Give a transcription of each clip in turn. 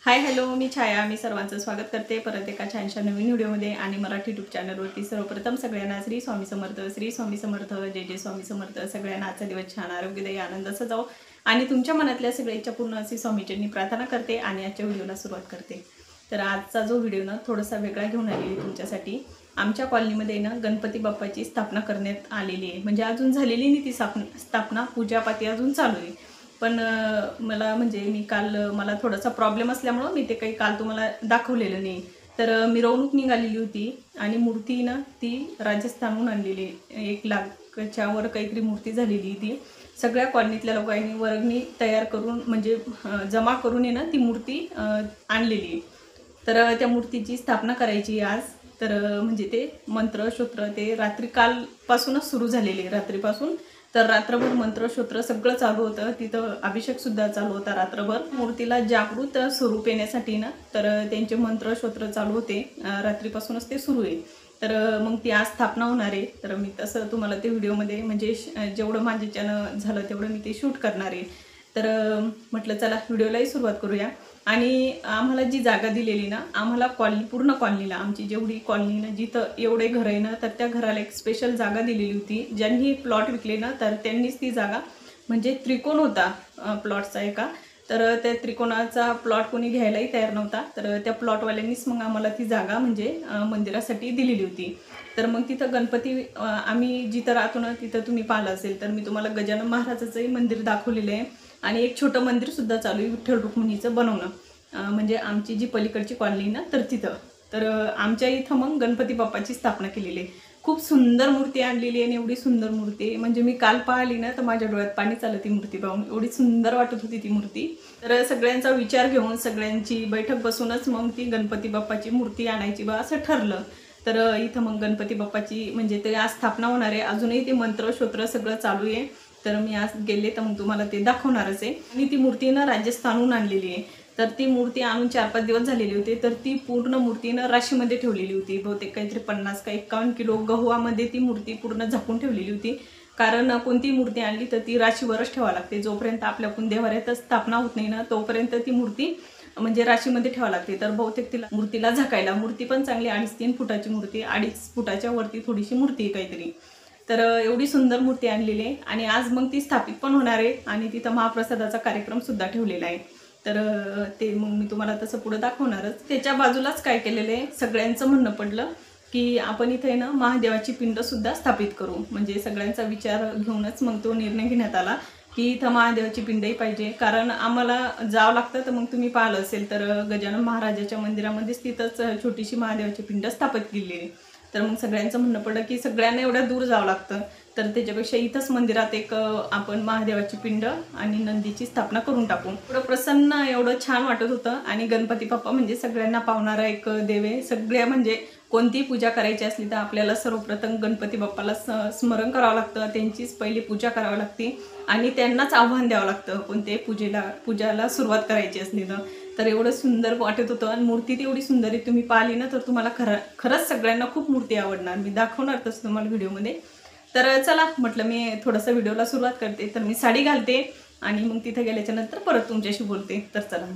Hi hello, मी छाया. मी सर्वांचं स्वागत करते परत एका छानशा नवीन व्हिडिओमध्ये आणि मराठी यूट्यूब चॅनलवरती. सर्वप्रथम सगळ्यांना श्री स्वामी समर्थ, श्री स्वामी समर्थ, जय जय स्वामी समर्थ. सगळ्यांना आजचा दिवस छान आरोग्यदायी आनंदाचा जाओ आणि तुमच्या मनातल्या सगळ्या इच्छा पूर्ण अशी स्वामीचरणी प्रार्थना करते आणि आजच्या व्हिडिओला सुरुवात करते. तर आजचा जो व्हिडिओ ना थोडासा वेगळा घेऊन आलेली तुमच्यासाठी. आमच्या कॉलनीमध्ये ना गणपती बाप्पाची स्थापना करण्यात आलेली आहे. म्हणजे अजून झालेली नाही ती स्थापना, पूजापाती अजून चालू आहे. पण मला म्हणजे मी काल मला थोडासा प्रॉब्लेम असल्यामुळं मी ते काही काल तुम्हाला दाखवलेलं नाही. तर मिरवणूक निघालेली होती आणि मूर्ती ना ती राजस्थानहून आणलेली, 1,00,000च्या वर काहीतरी मूर्ती झालेली ती. सगळ्या कॉलनीतल्या लोकांनी वर्गणी तयार करून म्हणजे जमा करून ना ती मूर्ती आणलेली. तर त्या मूर्तीची स्थापना करायची आज. तर म्हणजे ते मंत्र शोत्र ते रात्री कालपासूनच सुरू झालेले, रात्रीपासून. तर रात्रभर मंत्रशोत्र सगळं चालू होतं. तिथं अभिषेकसुद्धा चालू होता रात्रभर. मूर्तीला जागृत स्वरूप येण्यासाठी ना तर त्यांचे मंत्रशोत्र चालू होते. रात्रीपासूनच ते सुरू आहे. तर मग ती आज स्थापना होणार आहे. तर मी तसं तुम्हाला ते व्हिडिओमध्ये म्हणजे जेवढं माझ्याच्यानं झालं तेवढं मी ते शूट करणार आहे. तर म्हटलं चला व्हिडिओलाही सुरुवात करूया. आणि आम्हाला जी जागा दिलेली ना, आम्हाला पूर्ण कॉलनीला, आमची जेवढी कॉलनी ना जिथं एवढे घर आहे ना, तर त्या घराला एक स्पेशल जागा दिलेली होती. ज्यांनी प्लॉट विकले ना तर त्यांनीच ती जागा, म्हणजे त्रिकोण होता प्लॉटचा एका, तर त्या त्रिकोणाचा प्लॉट कोणी घ्यायलाही तयार नव्हता. तर त्या प्लॉटवाल्यांनीच मग आम्हाला ती जागा म्हणजे मंदिरासाठी दिलेली होती. तर मग तिथं गणपती आम्ही जिथं राहतो ना तिथं तुम्ही पाहिलं असेल तर मी तुम्हाला गजानन महाराजाचंही मंदिर दाखवलेलं आहे. आणि एक छोटं मंदिरसुद्धा चालू आहे विठ्ठल रुक्मिणीचं बनवणं. म्हणजे आमची जी पलीकडची कॉलनी ना तर तिथं. तर आमच्या इथं मग गणपती बाप्पाची स्थापना केलेली आहे. खूप सुंदर मूर्ती आणलेली आहे आणि एवढी सुंदर मूर्ती म्हणजे मी काल पाहिली ना तर माझ्या डोळ्यात पाणी चाललं ती मूर्ती पाहून. एवढी सुंदर वाटत होती ती मूर्ती. तर सगळ्यांचा विचार घेऊन सगळ्यांची बैठक बसूनच मग ती गणपती बाप्पाची मूर्ती आणायची बा असं ठरलं. तर इथं मग गणपती बाप्पाची म्हणजे ते आज स्थापना होणार आहे. अजूनही ते मंत्र शोत्र सगळं चालू आहे. तर मी आज गेले तर मग तुम्हाला ते दाखवणारच आहे. आणि ती मूर्ती ना राजस्थानहून आणलेली आहे. तर ती मूर्ती आणून 4-5 दिवस झालेली होती. तर ती पूर्ण मूर्ती ना राशीमध्ये ठेवलेली होती. बहुतेक काहीतरी 50 का 51 किलो गव्हामध्ये ती मूर्ती पूर्ण झाकून ठेवलेली होती. कारण कोणती मूर्ती आणली तर ती राशीवरच ठेवावी लागते. जोपर्यंत आपल्याकडून देवाऱ्यात स्थापना होत नाही ना तोपर्यंत ती मूर्ती म्हणजे राशीमध्ये ठेवावी लागते. तर बहुतेक तिला मूर्तीला झाकायला, मूर्ती पण चांगली 2.5-3 फुटाची मूर्ती, 2.5 फुटाच्या वरती थोडीशी मूर्ती आहे काहीतरी. तर एवढी सुंदर मूर्ती आणलेली आहे आणि आज मग ती स्थापित पण होणार आहे आणि तिथं महाप्रसादाचा कार्यक्रम सुद्धा ठेवलेला आहे. तर ते मग मी तुम्हाला तसं पुढे दाखवणारच. त्याच्या बाजूलाच काय केलेलं आहे, सगळ्यांचं म्हणणं पडलं की आपण इथे ना महादेवाची पिंड सुद्धा स्थापित करू. म्हणजे सगळ्यांचा विचार घेऊनच मग तो निर्णय घेण्यात आला की इथं महादेवाची पिंडही पाहिजे. कारण आम्हाला जावं लागतं. तर मग तुम्ही पाहिलं असेल तर गजानन महाराजाच्या मंदिरामध्येच तिथंच छोटीशी महादेवाची पिंड स्थापित केलेली आहे. तर मग सगळ्यांचं म्हणणं पडलं की सगळ्यांना एवढ्या दूर जावं लागतं. तर त्याच्यापेक्षा इथंच मंदिरात एक आपण महादेवाची पिंड आणि नंदीची स्थापना करून टाकू. एवढं प्रसन्न, एवढं छान वाटत होतं. आणि गणपती बाप्पा म्हणजे सगळ्यांना पावणारा एक देव आहे. सगळ्या म्हणजे कोणतीही पूजा करायची असली तर आपल्याला सर्वप्रथम गणपती बाप्पाला स्मरण करावं लागतं. त्यांचीच पहिली पूजा करावी लागते आणि त्यांनाच आव्हान द्यावं लागतं कोणत्याही पूजाला सुरुवात करायची असली तर. तर एवढं सुंदर वाटत होतं आणि मूर्ती ती एवढी सुंदर आहे. तुम्ही पाहिली ना तर तुम्हाला खरंच सगळ्यांना खूप मूर्ती आवडणार. मी दाखवणार तसं तुम्हाला व्हिडिओमध्ये. तर चला म्हटलं मी थोडंसं व्हिडिओला सुरुवात करते. तर मी साडी घालते आणि मग तिथे गेल्याच्या नंतर परत तुमच्याशी बोलते. तर चला.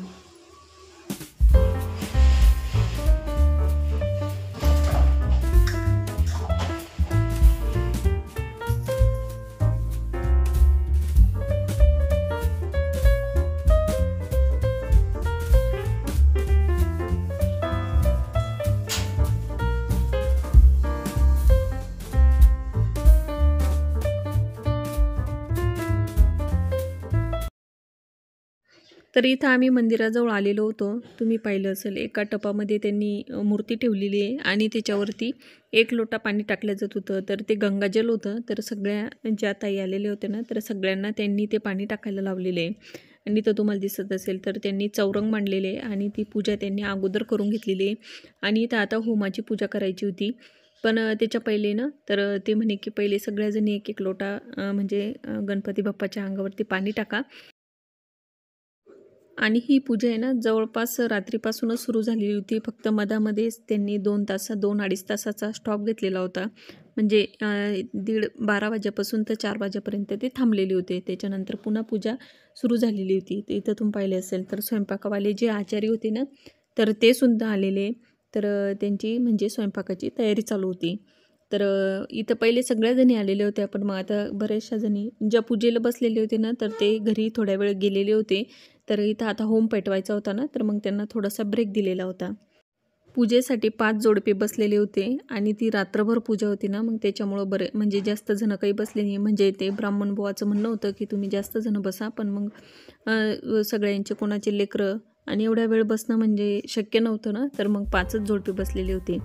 तर इथं आम्ही मंदिराजवळ आलेलो होतो. तुम्ही पाहिलं असेल एका टपामध्ये त्यांनी मूर्ती ठेवलेली आहे आणि त्याच्यावरती 1 लोटा पाणी टाकलं जात होतं. तर ते गंगाजल होतं. तर सगळ्या ज्या ताई आलेल्या होत्या ना तर सगळ्यांना त्यांनी ते पाणी टाकायला लावलेलं आहे. आणि तर तुम्हाला दिसत असेल तर त्यांनी चौरंग मांडलेले आहे आणि ती पूजा त्यांनी अगोदर करून घेतलेली आहे. आणि इथं आता होमाची पूजा करायची होती. पण त्याच्या पहिले ना तर ते म्हणे की पहिले सगळ्याजणी 1-1 लोटा म्हणजे गणपती बाप्पाच्या अंगावरती पाणी टाका. आणि ही पूजा आहे ना जवळपास रात्रीपासूनच सुरू झालेली होती. फक्त मधामध्येच त्यांनी 2-2.5 तासाचा स्टॉप घेतलेला होता. म्हणजे 12 वाजेपासून तर 4 वाजेपर्यंत ते थांबलेले होते. त्याच्यानंतर पुन्हा पूजा सुरू झालेली होती. ते इथं तुम्ही पाहिले असेल तर स्वयंपाकवाले जे आचारी होते ना तर ते सुद्धा आलेले. तर त्यांची म्हणजे स्वयंपाकाची तयारी चालू होती. तर इथं पहिले सगळ्या जणी आलेले होत्या, पण मग आता बऱ्याचशा जणी ज्या पूजेला बसलेले होते ना तर ते घरी थोड्या वेळ गेलेले होते. तर इथं आता होम पेटवायचा होता ना तर मग त्यांना थोडासा ब्रेक दिलेला होता. पूजेसाठी 5 जोडपे बसलेले होते आणि ती रात्रभर पूजा होती ना मग त्याच्यामुळं बरे म्हणजे जास्त जण काही बसले नाही. म्हणजे ते ब्राह्मण बुवाचं म्हणणं होतं की तुम्ही जास्त जण बसा, पण मग सगळ्यांचे कोणाचे लेकरं आणि एवढ्या वेळ बसणं म्हणजे शक्य नव्हतं ना, तर मग 5च जोडपे बसलेले होते.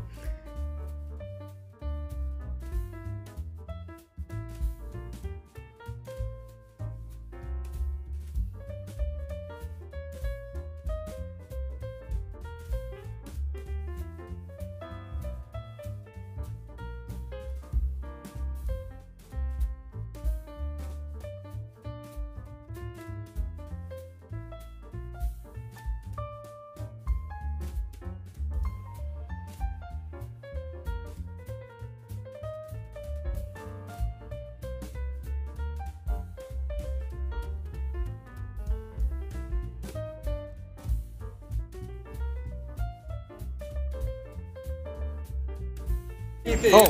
हो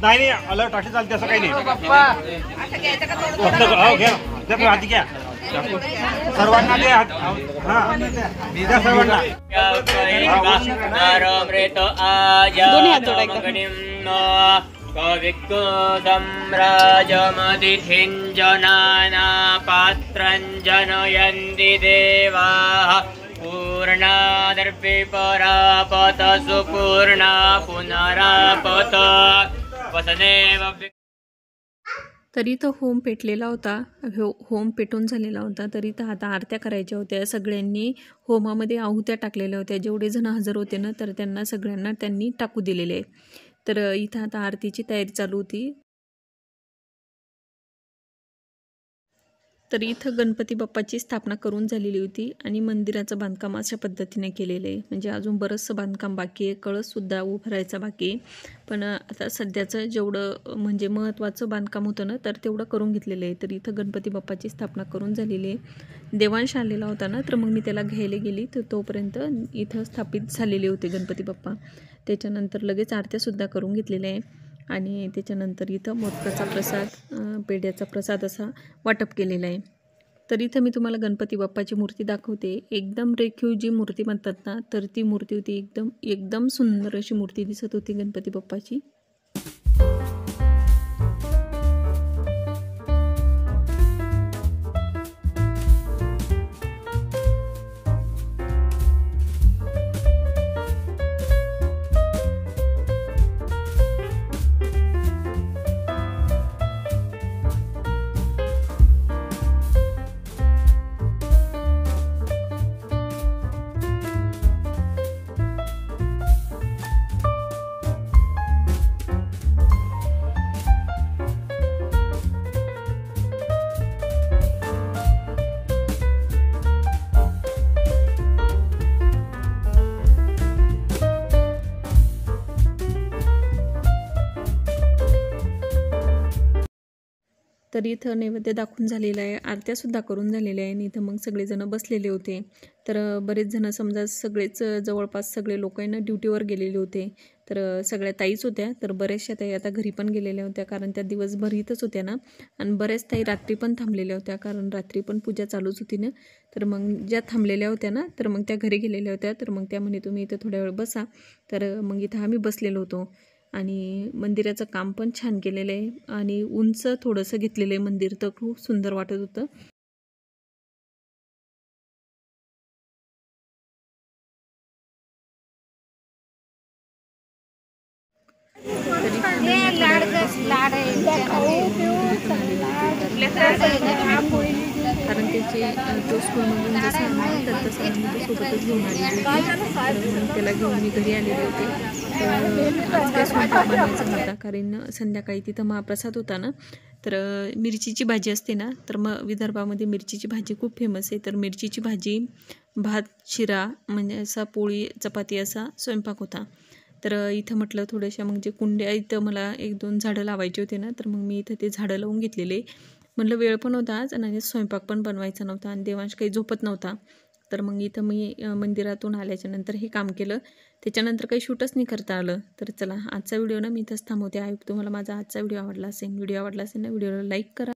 नाही अलर्ट असे चालते असं काही नाही. फक्त हो घ्या त्या आधी घ्या सर्वांना द्या. हां द्या सर्वांना. दोन्ही हात जोडा एकदम. सम्राजमतिथिञ्जनाना पात्रञ्जनयन्ति देवाः पूर्णादर्पि परापत सुपूर्णा पुनरापत वसनेव. तर इथं होम पेटलेला होता. होम पेटून झालेला होता. तर इथं आता आरत्या करायच्या होत्या. सगळ्यांनी होमामध्ये आहुत्या टाकलेल्या होत्या. जेवढे जण हजर होते ना तर त्यांना सगळ्यांना त्यांनी टाकू दिलेले आहे. तर इथं आता आरतीची तयारी चालू होती. तर इथं गणपती बाप्पाची स्थापना करून झालेली होती आणि मंदिराचं बांधकाम अशा पद्धतीने केलेलं आहे. म्हणजे अजून बरंचसं बांधकाम बाकी आहे. कळससुद्धा उभारायचा बाकी आहे. पण आता सध्याचं जेवढं म्हणजे महत्त्वाचं बांधकाम होतं ना तर तेवढं करून घेतलेलं आहे. तर इथं गणपती बाप्पाची स्थापना करून झालेली आहे. देवांश आलेला होता ना तर मग मी त्याला घ्यायला गेली तर तोपर्यंत इथं स्थापित झालेले होते गणपती बाप्पा. त्याच्यानंतर लगेच आरत्यासुद्धा करून घेतलेल्या आहे. आणि त्याच्यानंतर इथं मोदकाचा प्रसाद, पेढ्याचा प्रसाद असा वाटप केलेला आहे. तर इथं मी तुम्हाला गणपती बाप्पाची मूर्ती दाखवते. एकदम रेखीव जी मूर्ती म्हणतात ना तर ती मूर्ती होती. एकदम सुंदर अशी मूर्ती दिसत होती गणपती बाप्पाची. तर इथं नैवेद्य दाखवून झालेलं आहे. आरत्यासुद्धा करून झालेल्या आहे आणि इथं मग सगळेजण बसलेले होते. तर बरेच जण समजा सगळेच जवळपास सगळे लोक आहे ना ड्युटीवर गेलेले होते. तर सगळ्या ताईच होत्या. तर बऱ्याचशा ताई आता घरी पण गेलेल्या होत्या कारण त्या दिवसभर इथंच होत्या ना. आणि बऱ्याच ताई रात्री पण थांबलेल्या होत्या कारण रात्री पण पूजा चालूच होती ना. तर मग ज्या थांबलेल्या होत्या ना तर मग त्या घरी गेलेल्या होत्या. तर मग त्या म्हणे तुम्ही इथं थोड्या वेळ बसा. तर मग इथं आम्ही बसलेलो होतो. आणि मंदिराचं काम पण छान केलेलं आहे आणि उंच थोडंसं घेतलेलं आहे मंदिर. तर खूप सुंदर वाटत होतं. कारण त्याचे तो स्कूलमधून जसं आला तर तसं आम्ही तो सोबतच घेऊन आलेलो होतो. मग त्याला घेऊन मी घरी आलेले होते. तर आज काय स्वयंपाक बनवायचा होता कारण संध्याकाळी तिथं महाप्रसाद होता ना. तर मिरचीची भाजी असते ना, तर मग विदर्भामध्ये मिरचीची भाजी खूप फेमस आहे. तर मिरचीची भाजी, भात, शिरा म्हणजे असा पोळी चपाती असा स्वयंपाक होता. तर इथं म्हटलं थोड्याशा मग जे कुंड्या इथं मला 1-2 झाडं लावायचे होते ना, तर मग मी इथं ते झाडं लावून घेतलेले. म्हटलं वेळ पण होता आज आणि स्वयंपाक पण बनवायचा नव्हता आणि देवांश काही झोपत नव्हता. तर मग इथं मी मंदिरातून आल्याच्यानंतर हे काम केलं. त्याच्यानंतर काही शूटच नाही करता आलं. तर चला आजचा व्हिडिओ ना मी इथंच थांबवते. आहे तुम्हाला माझा आजचा व्हिडिओ आवडला असेल ना, व्हिडिओला लाईक करा.